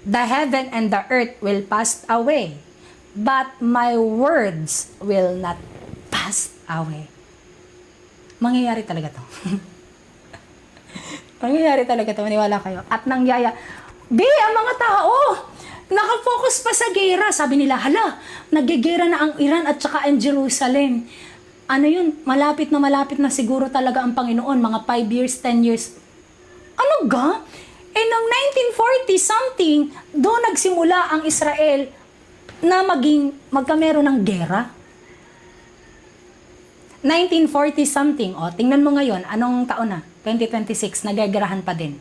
The heaven and the earth will pass away, but my words will not pass away. Mangyayari talaga to. Mangyayari talaga to, maniwala kayo. At nangyaya, ang mga tao, nakafocus pa sa gera. Sabi nila, hala, naggegera na ang Iran at saka ang Jerusalem. Ano yun, malapit na siguro talaga ang Panginoon, mga 5 years, 10 years. Ano ga? Eh, noong 1940 something, doon nagsimula ang Israel na magkameron ng gera. 1940 something, tingnan mo ngayon, anong taon na? 2026, nagagarahan pa din.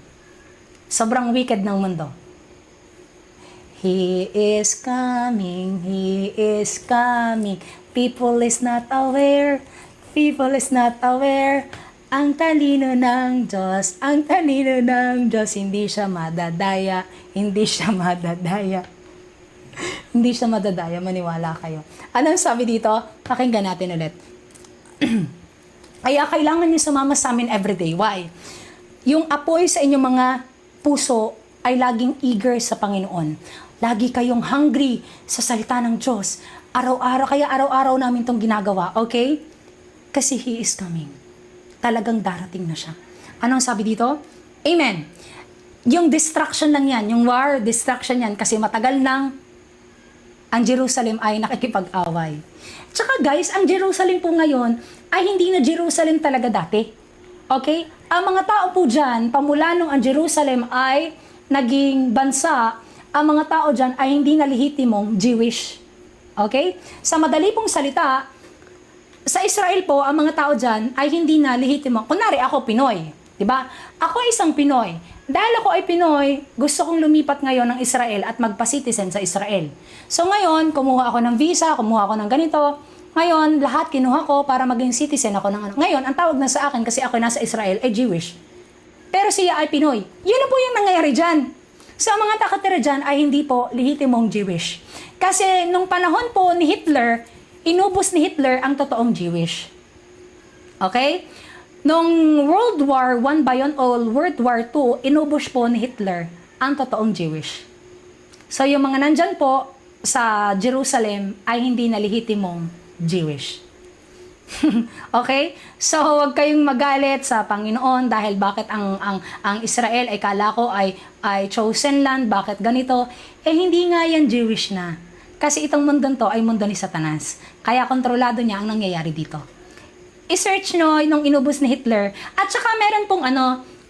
Sobrang wicked ng mundo. He is coming, He is coming. People is not aware, people is not aware. Ang talino ng Diyos, ang talino ng Diyos, hindi siya madadaya, hindi siya madadaya. Hindi siya madadaya, maniwala kayo. Anong sabi dito? Pakinggan natin ulit. Kaya kailangan niyo sumama sa amin everyday. Why? Yung apoy sa inyong mga puso ay laging eager sa Panginoon. Lagi kayong hungry sa salita ng Diyos. Araw-araw, kaya araw-araw namin itong ginagawa. Okay? Kasi He is coming. Talagang darating na siya. Anong sabi dito? Amen. Yung distraction lang yan, yung war, distraction yan, kasi matagal nang ang Jerusalem ay nakikipag-away. Tsaka guys, ang Jerusalem po ngayon ay hindi na Jerusalem talaga dati. Okay? Ang mga tao po dyan, pamula nung ang Jerusalem ay naging bansa, ang mga tao dyan ay hindi na lehitimong Jewish. Okay? Sa madali pong salita, sa Israel po, ang mga tao dyan ay hindi na lehitimong. Kunwari, ako Pinoy. Diba? Ako isang Pinoy. Dahil ako ay Pinoy, gusto kong lumipat ngayon ng Israel at magpa-citizen sa Israel. So ngayon, kumuha ako ng visa, kumuha ako ng ganito. Ngayon, lahat kinuha ko para maging citizen ako ng ano. Ngayon, ang tawag na sa akin kasi ako nasa Israel ay Jewish. Pero siya ay Pinoy. Yun na po yung nangyayari dyan. So ang mga nakatira dyan ay hindi po lehitimong Jewish. Kasi nung panahon po ni Hitler, inubos ni Hitler ang totoong Jewish. Okay? Nung World War I ba yun o World War II, inubos po ni Hitler ang totoong Jewish. So yung mga nandyan po sa Jerusalem ay hindi na lehitimong Jewish. Okay? So huwag kayong magalit sa Panginoon dahil bakit ang Israel ay kala ko ay chosen land, bakit ganito? Eh hindi nga yan Jewish na. Kasi itong mundo to ay mundo ni Satanas. Kaya kontrolado niya ang nangyayari dito. I-search nyo nung inubos ni Hitler. At saka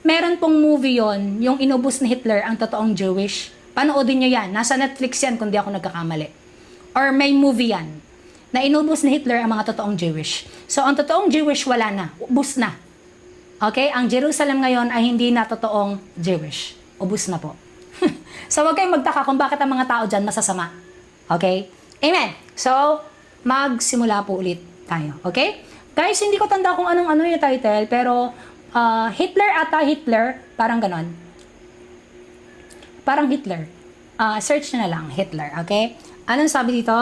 meron pong movie yon, yung inubos ni Hitler, ang totoong Jewish. Panoodin nyo yan. Nasa Netflix yan kung di ako nagkakamali. Or may movie yan, na inubos ni Hitler ang mga totoong Jewish. So, ang totoong Jewish wala na. Ubus na. Okay? Ang Jerusalem ngayon ay hindi na totoong Jewish. Ubus na po. So, huwag kayong magtaka kung bakit ang mga tao dyan masasama. Okay? Amen. So, magsimula po ulit tayo. Okay? Guys, hindi ko tanda kung anong yung title, pero Hitler, parang ganon. Parang Hitler. Search na lang, Hitler, okay? Anong sabi dito?